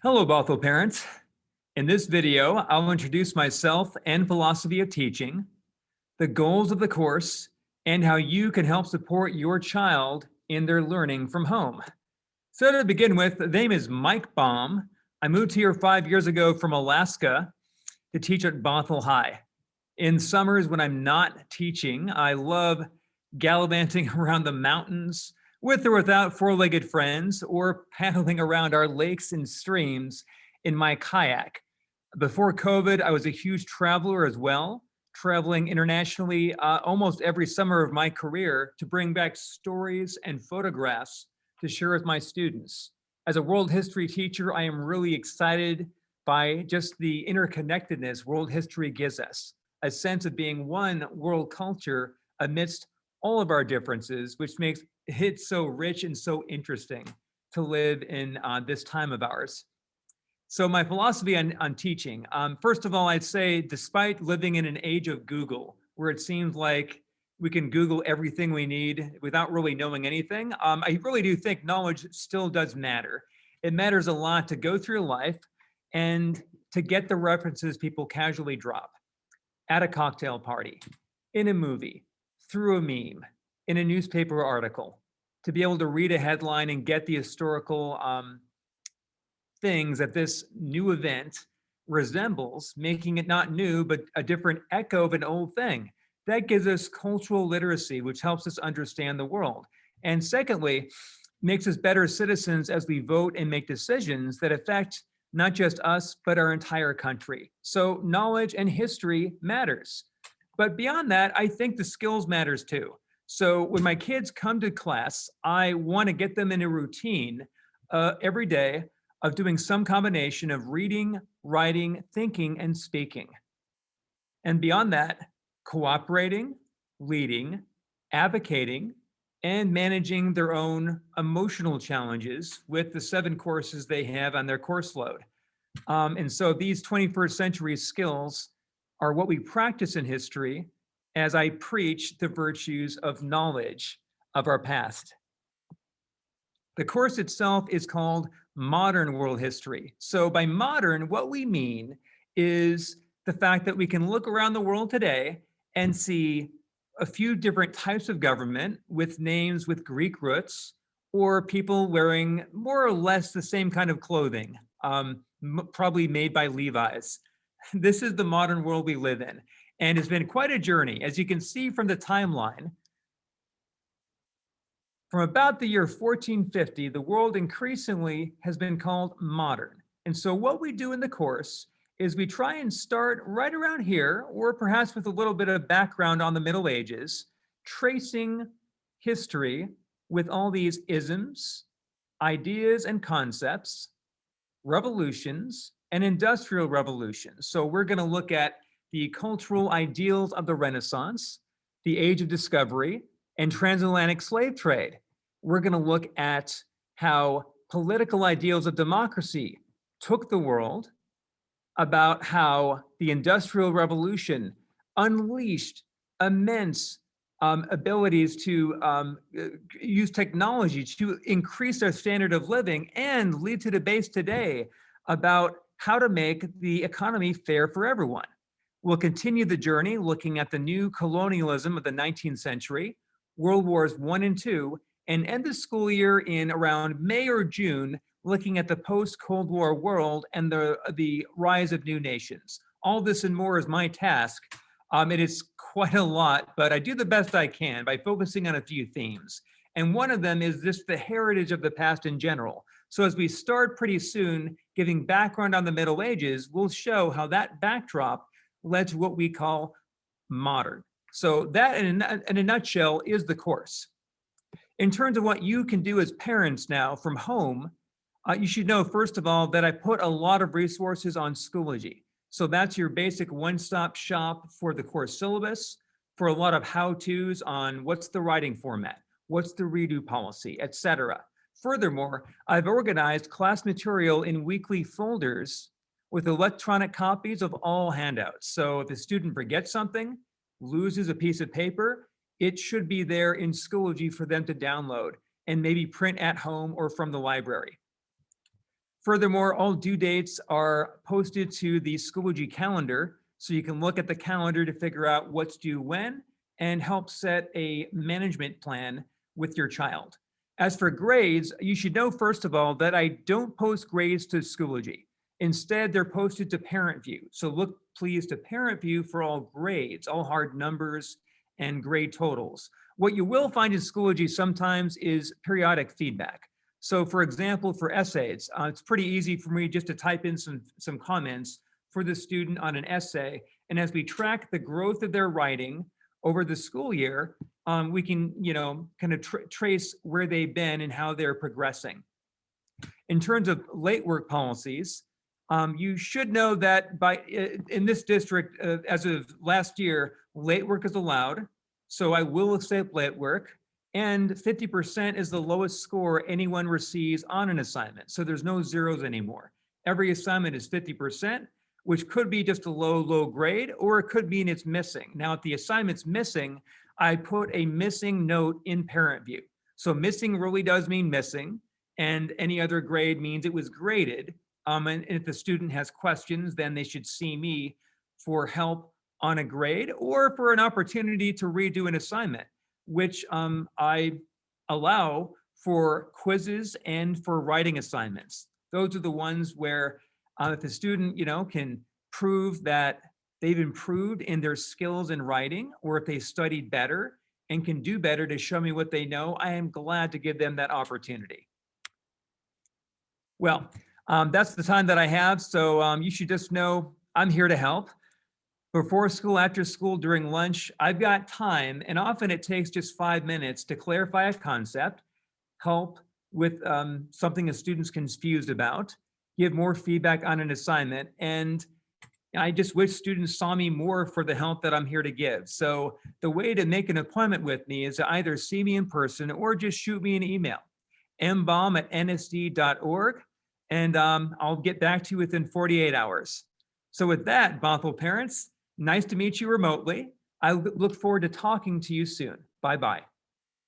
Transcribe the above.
Hello, Bothell parents. In this video, I'll introduce myself and philosophy of teaching, the goals of the course, and how you can help support your child in their learning from home. So to begin with, the name is Mike Baum. I moved here 5 years ago from Alaska to teach at Bothell High. In summers when I'm not teaching, I love gallivanting around the mountains with or without four-legged friends or paddling around our lakes and streams in my kayak. Before COVID, I was a huge traveler as well, traveling internationally almost every summer of my career to bring back stories and photographs to share with my students. As a world history teacher, I am really excited by just the interconnectedness world history gives us, a sense of being one world culture amidst all of our differences, which makes it so rich and so interesting to live in this time of ours. So my philosophy on teaching, first of all, I'd say despite living in an age of Google, where it seems like we can Google everything we need without really knowing anything, I really do think knowledge still does matter. It matters a lot to go through life and to get the references people casually drop at a cocktail party, in a movie, through a meme, in a newspaper article, to be able to read a headline and get the historical things that this new event resembles, making it not new, but a different echo of an old thing. That gives us cultural literacy, which helps us understand the world. And secondly, makes us better citizens as we vote and make decisions that affect not just us, but our entire country. So knowledge and history matters. But beyond that, I think the skills matters too. So when my kids come to class, I want to get them in a routine every day of doing some combination of reading, writing, thinking, and speaking. And beyond that, cooperating, leading, advocating, and managing their own emotional challenges with the 7 courses they have on their course load. And so these 21st century skills are what we practice in history as I preach the virtues of knowledge of our past. The course itself is called Modern World History. So by modern, what we mean is the fact that we can look around the world today and see a few different types of government with names with Greek roots, or people wearing more or less the same kind of clothing, probably made by Levi's. This is the modern world we live in, and it's been quite a journey. As you can see from the timeline, from about the year 1450, the world increasingly has been called modern. And so what we do in the course is we try and start right around here, or perhaps with a little bit of background on the Middle Ages, tracing history with all these isms, ideas and concepts, revolutions, and industrial revolutions. So we're going to look at the cultural ideals of the Renaissance, the Age of Discovery, and transatlantic slave trade. We're going to look at how political ideals of democracy took the world, about how the Industrial Revolution unleashed immense abilities to use technology to increase their standard of living and lead to debates today about how to make the economy fair for everyone. We'll continue the journey looking at the new colonialism of the 19th century, World Wars I and II, and end the school year in around May or June, looking at the post-Cold War world and the rise of new nations. All this and more is my task. It is quite a lot, but I do the best I can by focusing on a few themes. And one of them is just the heritage of the past in general. So as we start pretty soon giving background on the Middle Ages, we'll show how that backdrop led to what we call modern. So that in a nutshell is the course. In terms of what you can do as parents now from home, you should know, first of all, that I put a lot of resources on Schoology. So that's your basic one-stop shop for the course syllabus, for a lot of how-tos on what's the writing format, what's the redo policy, etc. Furthermore, I've organized class material in weekly folders with electronic copies of all handouts. So if a student forgets something, loses a piece of paper, it should be there in Schoology for them to download and maybe print at home or from the library. Furthermore, all due dates are posted to the Schoology calendar, so you can look at the calendar to figure out what's due when and help set a management plan with your child. As for grades, you should know, first of all, that I don't post grades to Schoology. Instead, they're posted to Parent View. So look, please, to Parent View for all grades, all hard numbers and grade totals. What you will find in Schoology sometimes is periodic feedback. So for example, for essays, it's pretty easy for me just to type in some comments for the student on an essay. And as we track the growth of their writing over the school year, we can, kind of trace where they've been and how they're progressing. In terms of late work policies, you should know that in this district, as of last year, late work is allowed. So I will accept late work. And 50% is the lowest score anyone receives on an assignment. So there's no zeros anymore. Every assignment is 50%, which could be just a low grade, or it could mean it's missing. Now, if the assignment's missing, I put a missing note in Parent View. So missing really does mean missing, and any other grade means it was graded. And if the student has questions, then they should see me for help on a grade or for an opportunity to redo an assignment, which I allow for quizzes and for writing assignments. Those are the ones where if the student, can prove that they've improved in their skills in writing, or if they studied better and can do better to show me what they know, I am glad to give them that opportunity. Well, that's the time that I have. So you should just know I'm here to help. Before school, after school, during lunch, I've got time, and often it takes just 5 minutes to clarify a concept, help with something a student's confused about, give more feedback on an assignment, and I just wish students saw me more for the help that I'm here to give. So the way to make an appointment with me is to either see me in person or just shoot me an email, mbaum@nsd.org, and I'll get back to you within 48 hours. So with that, Bothell parents, nice to meet you remotely. I look forward to talking to you soon. Bye-bye.